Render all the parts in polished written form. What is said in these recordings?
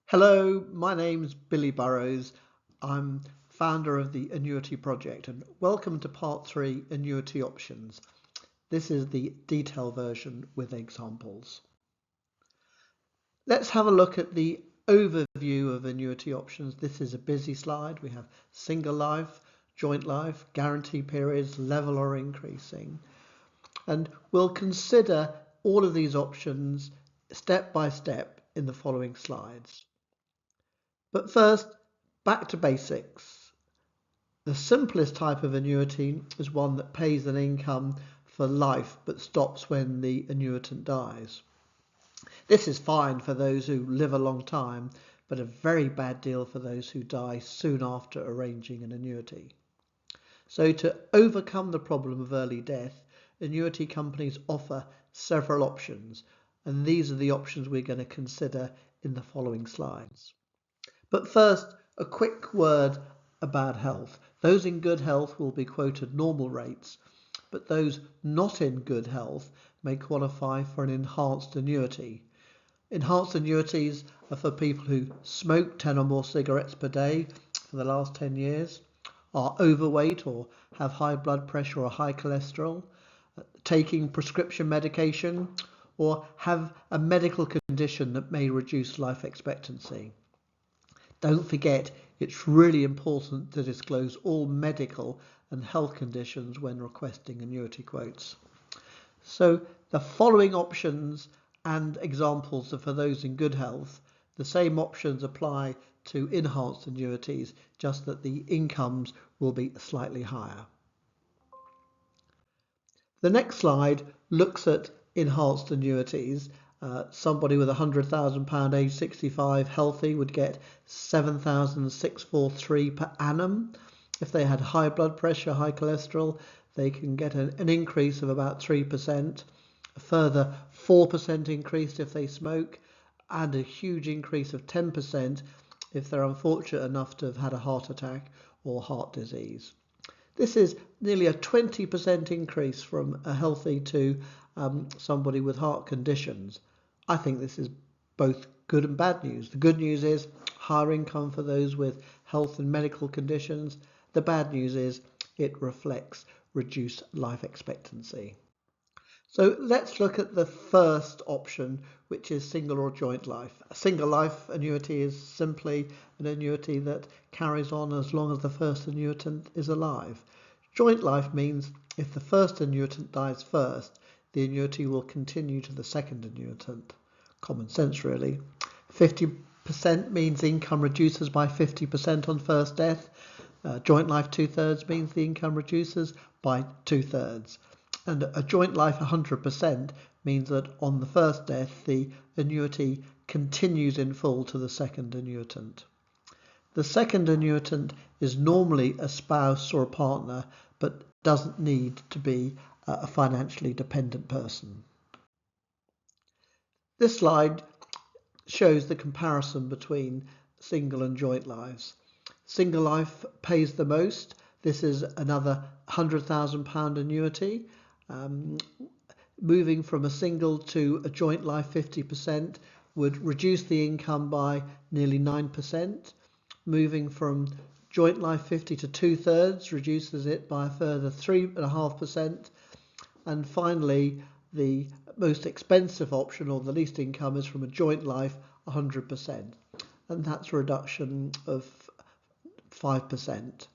Hello, my name's Billy Burrows. I'm founder of the Annuity Project, and welcome to part 3, Annuity Options. This is the detail version with examples. Let's have a look at the overview of annuity options. This is a busy slide. We have single life, joint life, guarantee periods, level or increasing. And we'll consider all of these options step by step in the following slides. But first, back to basics. The simplest type of annuity is one that pays an income for life but stops when the annuitant dies. This is fine for those who live a long time, but a very bad deal for those who die soon after arranging an annuity. So to overcome the problem of early death, annuity companies offer several options, and these are the options we're going to consider in the following slides. But first, a quick word about health. Those in good health will be quoted normal rates, but those not in good health may qualify for an enhanced annuity. Enhanced annuities are for people who smoke 10 or more cigarettes per day for the last 10 years, are overweight or have high blood pressure or high cholesterol, taking prescription medication, or have a medical condition that may reduce life expectancy. Don't forget, it's really important to disclose all medical and health conditions when requesting annuity quotes. So the following options and examples are for those in good health. The same options apply to enhanced annuities, just that the incomes will be slightly higher. The next slide looks at enhanced annuities. Somebody with £100,000 age 65 healthy would get 7,643 per annum. If they had high blood pressure, high cholesterol, they can get an increase of about 3%, a further 4% increase if they smoke, and a huge increase of 10% if they're unfortunate enough to have had a heart attack or heart disease. This is nearly a 20% increase from a healthy to somebody with heart conditions. I think this is both good and bad news. The good news is higher income for those with health and medical conditions. The bad news is it reflects reduced life expectancy. So let's look at the first option, which is single or joint life. A single life annuity is simply an annuity that carries on as long as the first annuitant is alive. Joint life means if the first annuitant dies first, the annuity will continue to the second annuitant. Common sense, really. 50% means income reduces by 50% on first death. Joint life 2/3 means the income reduces by 2/3. And a joint life 100% means that on the first death, the annuity continues in full to the second annuitant. The second annuitant is normally a spouse or a partner, but doesn't need to be a financially dependent person. This slide shows the comparison between single and joint lives. Single life pays the most. This is another £100,000 annuity. Moving from a single to a joint life 50% would reduce the income by nearly 9%. Moving from joint life 50 to 2/3 reduces it by a further 3.5%. And finally, the most expensive option, or the least income, is from a joint life 100%. And that's a reduction of 5%.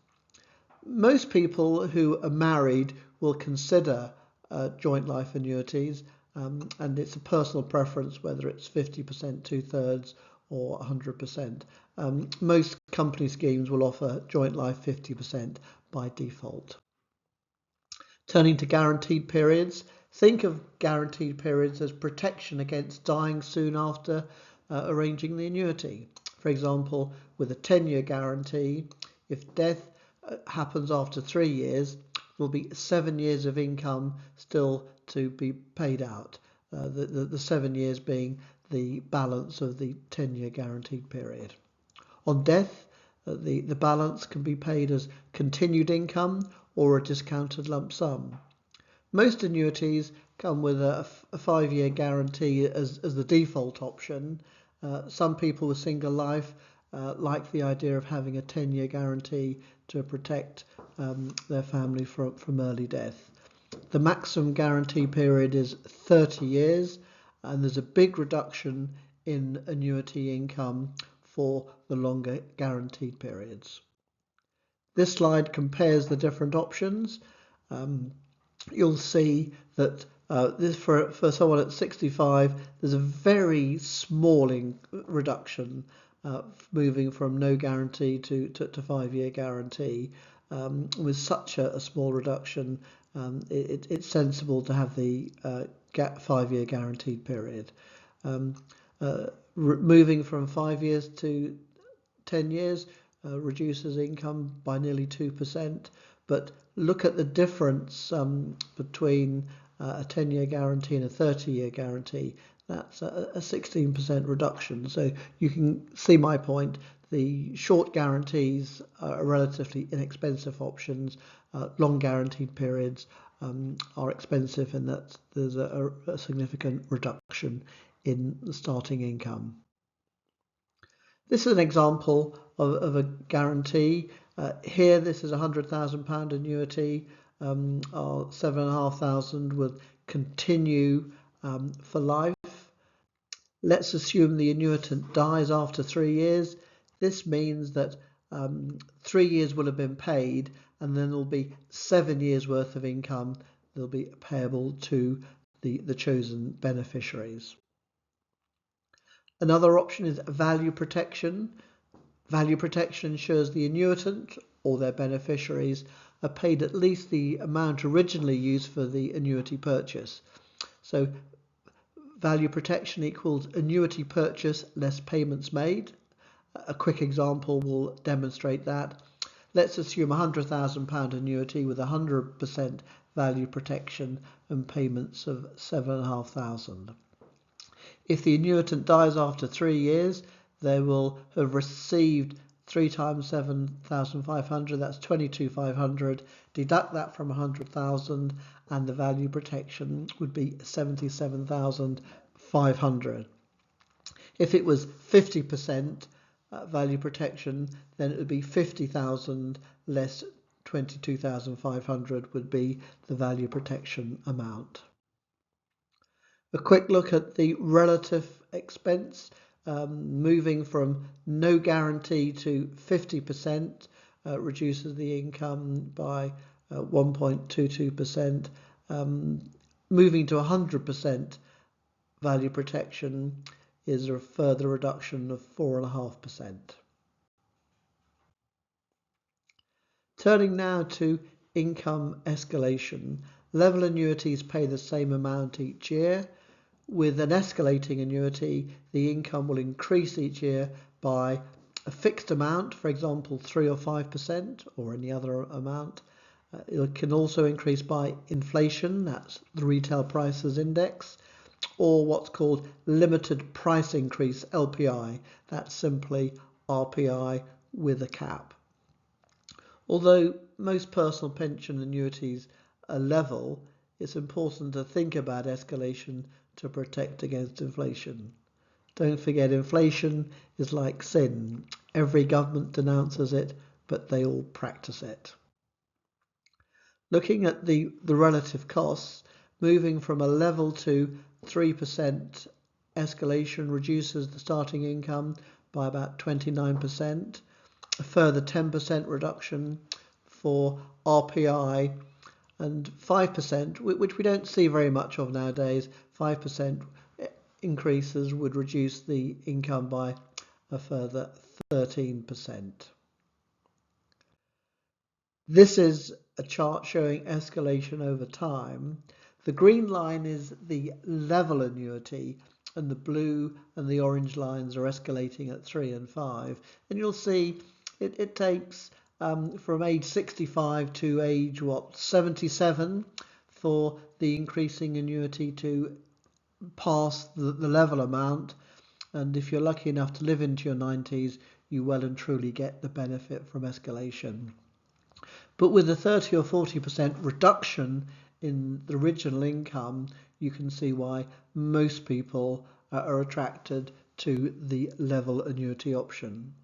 Most people who are married will consider joint life annuities, and it's a personal preference whether it's 50%, 2/3 or 100%. Most company schemes will offer joint life 50% by default. Turning to guaranteed periods, think of guaranteed periods as protection against dying soon after arranging the annuity. For example, with a 10-year guarantee, if death happens after 3 years, will be 7 years of income still to be paid out, the 7 years being the balance of the 10-year guaranteed period. On death, the balance can be paid as continued income or a discounted lump sum. Most annuities come with a 5-year guarantee as the default option, Some people with single life like the idea of having a 10-year guarantee to protect their family from early death. The maximum guarantee period is 30 years, and there's a big reduction in annuity income for the longer guaranteed periods. This slide compares the different options. You'll see that this for someone at 65, there's a very small reduction, moving from no guarantee to 5-year guarantee. With such a small reduction, it's sensible to have the 5-year guaranteed period. Moving from 5 years to 10 years reduces income by nearly 2%, but look at the difference between a 10-year guarantee and a 30-year guarantee. That's a 16% reduction. So you can see my point. The short guarantees are relatively inexpensive options. Long guaranteed periods are expensive in that there's a significant reduction in the starting income. This is an example of a guarantee. Here, this is a £100,000 annuity. Our 7,500 will continue for life. Let's assume the annuitant dies after 3 years. This means that 3 years will have been paid, and then there'll be 7 years worth of income that'll be payable to the chosen beneficiaries. Another option is value protection. Value protection ensures the annuitant or their beneficiaries are paid at least the amount originally used for the annuity purchase. So value protection equals annuity purchase less payments made. A quick example will demonstrate that. Let's assume a £100,000 annuity with 100% value protection and payments of 7,500. If the annuitant dies after 3 years, they will have received 3 times 7,500, that's 22,500. Deduct that from 100,000 and the value protection would be 77,500. If it was 50% value protection, then it would be 50,000 less 22,500 would be the value protection amount. A quick look at the relative expense, moving from no guarantee to 50% reduces the income by 1.22%. Moving to 100% value protection is a further reduction of 4.5%. Turning now to income escalation, level annuities pay the same amount each year. With an escalating annuity, the income will increase each year by a fixed amount, for example 3 or 5% or any other amount. It can also increase by inflation, that's the retail prices index, or what's called limited price increase, LPI, that's simply RPI with a cap. Although most personal pension annuities are level, it's important to think about escalation to protect against inflation. Don't forget, inflation is like sin. Every government denounces it, but they all practice it. Looking at the relative costs, moving from a level to 3% escalation reduces the starting income by about 29%. A further 10% reduction for RPI, and 5%, which we don't see very much of nowadays, 5% increases would reduce the income by a further 13%. This is a chart showing escalation over time. The green line is the level annuity, and the blue and the orange lines are escalating at 3 and 5. And you'll see it takes from age 65 to age 77 for the increasing annuity to pass the level amount, and if you're lucky enough to live into your 90s, you well and truly get the benefit from escalation. But with a 30 or 40% reduction in the original income, you can see why most people are attracted to the level annuity option.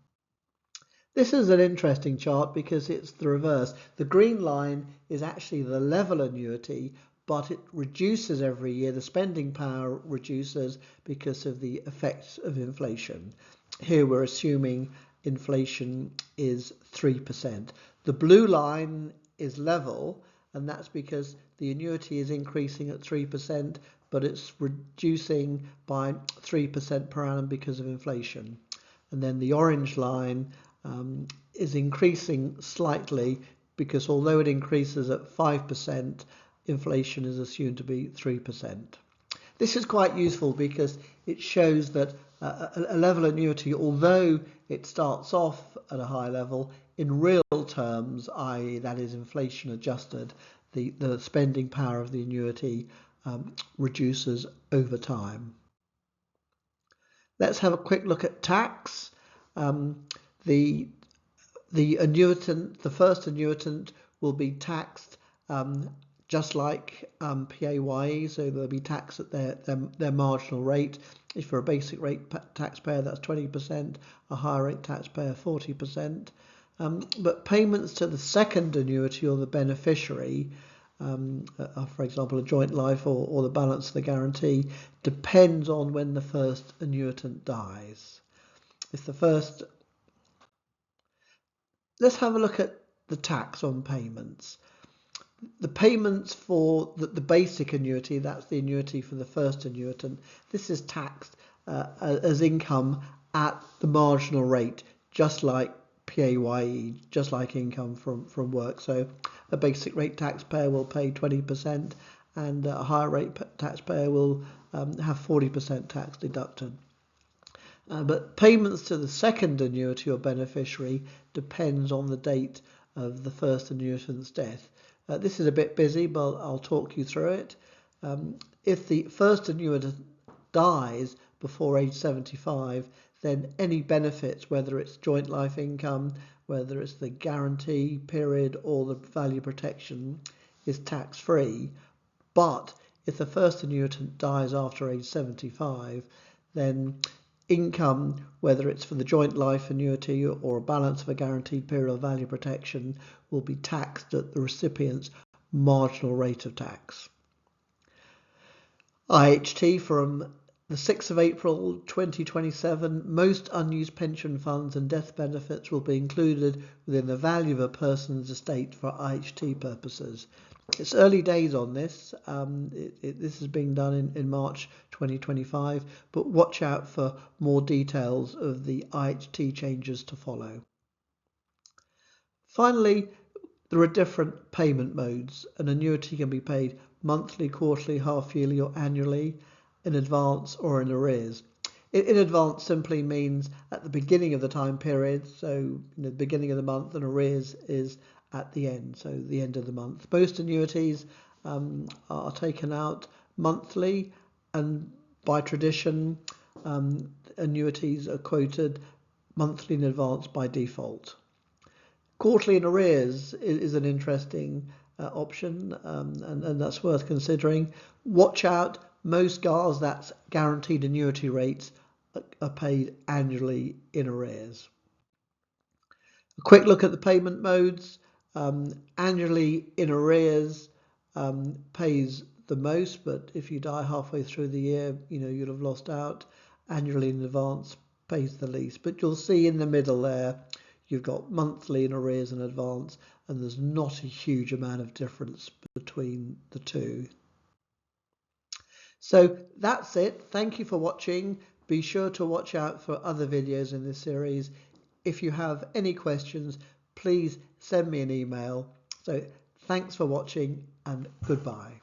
This is an interesting chart because it's the reverse. The green line is actually the level annuity, but it reduces every year. The spending power reduces because of the effects of inflation. Here we're assuming inflation is 3%. The blue line is level, and that's because the annuity is increasing at 3%, but it's reducing by 3% per annum because of inflation. And then the orange line is increasing slightly because although it increases at 5%, inflation is assumed to be 3%. This is quite useful because it shows that a level annuity, although it starts off at a high level, in real terms, i.e. that is inflation adjusted, the spending power of the annuity reduces over time. Let's have a quick look at tax. The annuitant, the first annuitant, will be taxed just like PAYE, so they'll be taxed at their marginal rate. If you're a basic rate taxpayer, that's 20%, a higher rate taxpayer, 40%. But payments to the second annuity or the beneficiary, for example, a joint life or the balance of the guarantee, depends on when the first annuitant dies. If the first Let's have a look at the tax on payments. The payments for the basic annuity, that's the annuity for the first annuitant, this is taxed as income at the marginal rate, just like PAYE, just like income from work. So a basic rate taxpayer will pay 20% and a higher rate taxpayer will have 40% tax deducted. But payments to the second annuity or beneficiary depends on the date of the first annuitant's death. This is a bit busy, but I'll talk you through it. If the first annuitant dies before age 75, then any benefits, whether it's joint life income, whether it's the guarantee period or the value protection, is tax-free. But if the first annuitant dies after age 75, then income, whether it's for the joint life annuity or a balance of a guaranteed period of value protection, will be taxed at the recipient's marginal rate of tax. IHT from the 6th of April 2027, most unused pension funds and death benefits will be included within the value of a person's estate for IHT purposes. It's early days on this. This is being done in March 2025, but watch out for more details of the IHT changes to follow. Finally, there are different payment modes. An annuity can be paid monthly, quarterly, half-yearly or annually, in advance or in arrears. In advance simply means at the beginning of the time period, so the beginning of the month, and arrears is at the end, so the end of the month. Most annuities are taken out monthly, and by tradition, annuities are quoted monthly in advance by default. Quarterly in arrears is an interesting option, and that's worth considering. Watch out, most GARs, that's guaranteed annuity rates, are paid annually in arrears. A quick look at the payment modes. Annually in arrears pays the most, but if you die halfway through the year, you'll have lost out. Annually in advance pays the least, but you'll see in the middle there you've got monthly in arrears and advance, and there's not a huge amount of difference between the two. So that's it. Thank you for watching. Be sure to watch out for other videos in this series. If you have any questions, please send me an email. So thanks for watching and goodbye.